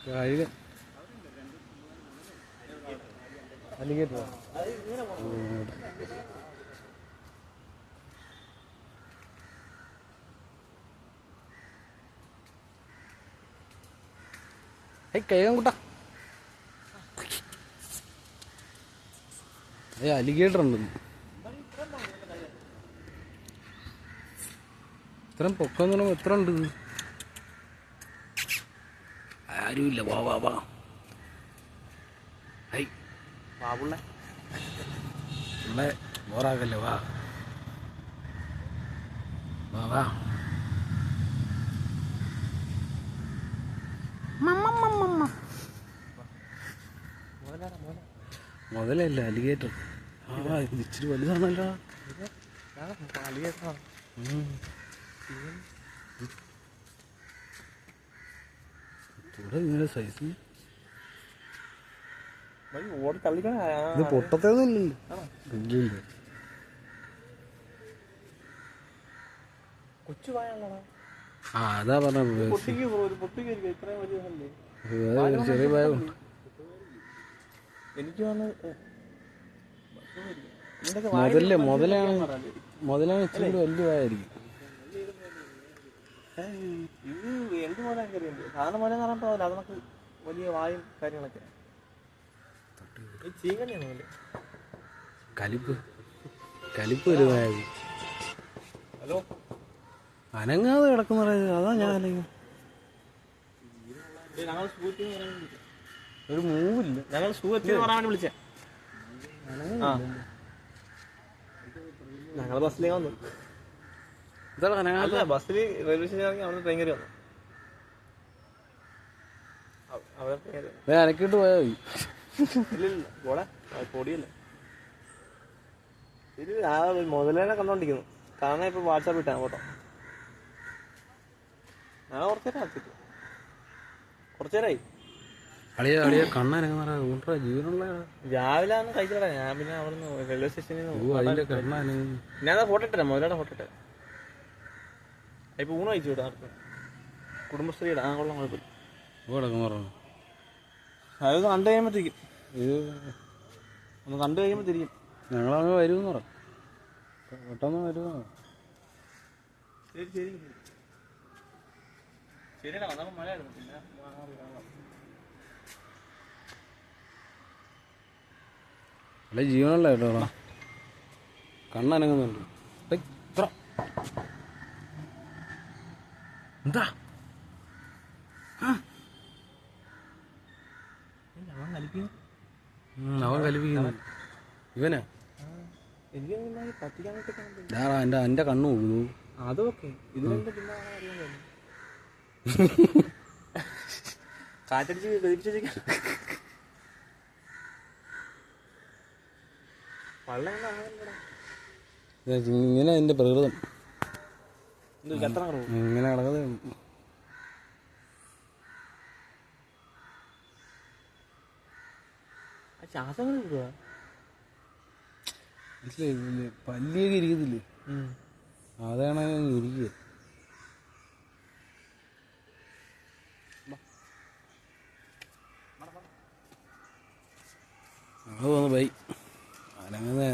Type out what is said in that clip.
കഴുകൻ അലിഗേറ്റർ കഴുകാൻ കൂട്ടാ. അലിഗേറ്റർ ഉണ്ട്. ഇത്രയും പൊക്കം എന്ന് പറയുമ്പോൾ എത്ര ഉണ്ട്? ആരുമില്ല. വാ വാ വാ. ഹൈ വാ പുള്ളേ, പുള്ളേ ബോറാക്കല്ലേ. വാ വാ വാ. മുതലല്ല, അലിഗേറ്റർ. ആ ഇത് ഇച്ചിരി വലുതാണല്ലോ. ഇവിടെ ഇങ്ങനെ സൈസ് ഇത് പൊട്ടത്തേന്നില്ലല്ലോ. ആ അതാ പറഞ്ഞത്. ചെറിയ ഭയം. മുതലാണ് ഇച്ചിരി കൂടി വലിയ ഭയമായിരിക്കും. ഇത് എന്ത് പോലെ സാധാരണ പോലെ പറഞ്ഞിട്ട് അത് നമുക്ക് വലിയ വായും കാര്യങ്ങളൊക്കെ. കലിപ്പ് ഒരു ഭയം. ഹലോ അനങ്ങാതെ കിടക്കുന്ന അതാ ഞാൻ അല്ലെങ്കിൽ ഒരു മൂവില്ല. ഞങ്ങൾ ഷൂ എത്തി പറയാൻ വേണ്ടി വിളിച്ചേ. ഞങ്ങൾ ബസ്സിലേക്ക് വന്നു. അല്ല ബസ്സിൽ റെയിൽവേ സ്റ്റേഷൻ ഇറങ്ങി അവിടെ ട്രെയിൻ കയറി വന്നു. അനക്കിട്ട് പോയാ മതി. ഇല്ലില്ല പോളെ പൊടിയല്ലേ. ഇത് ആ മുതലേനെ കണ്ടോണ്ടിരിക്കുന്നു. കാരണം ഇപ്പൊ വാട്സാപ്പ് ഇട്ടാ ഫോട്ടോ. ഞാൻ കുറച്ചേരായി കണ്ണനങ്ങ ജീവനുള്ള രാവിലെ ആണ് കഴിച്ചടാ. ഞാൻ പിന്നെ അവിടുന്ന് റെയിൽവേ സ്റ്റേഷനിൽ ഞാൻ ഫോട്ടോ ഇട്ടേ, മുതലയുടെ ഫോട്ടോ ഇട്ടേ. ഇപ്പൊ ഊണ് കഴിച്ചു വിടാ കുടുംബശ്രീയുടെ. ആ കൊള്ളാം, കുഴപ്പമില്ല. അതൊന്ന് കണ്ടു കഴിയുമ്പോഴത്തേക്കും ഒന്ന് കണ്ടു കഴിയുമ്പോൾ തിരിക്കും. ഞങ്ങളങ്ങ് വരുമെന്ന് പറ, പെട്ടെന്ന് വരുമെന്ന്. ശരി ശരി ശരിയടാ. വന്നപ്പോൾ മഴയായിരുന്നു. പിന്നെ അല്ലെ ജീവനുള്ള കേട്ടോ. കണ്ണനങ്ങുന്നുണ്ട്. എന്താ അവൻ കലിപ്പിക്കുന്നു ഇവനാ. എന്റെ കണ്ണു പോകുന്നു. അതൊക്കെ കാറ്റടിച്ച് ഇങ്ങനെ എന്റെ പ്രകൃതം ഇങ്ങനെ കിടക്കുന്നത്. ശ്വാസങ്ങൾ മനസ്സിലായില്ലേ? പല്ലിയൊക്കെ ഇരിക്കത്തില്ലേ, അതാണ് ഇരിക്കുക. അത് വന്ന് ബൈ അനങ്ങനെ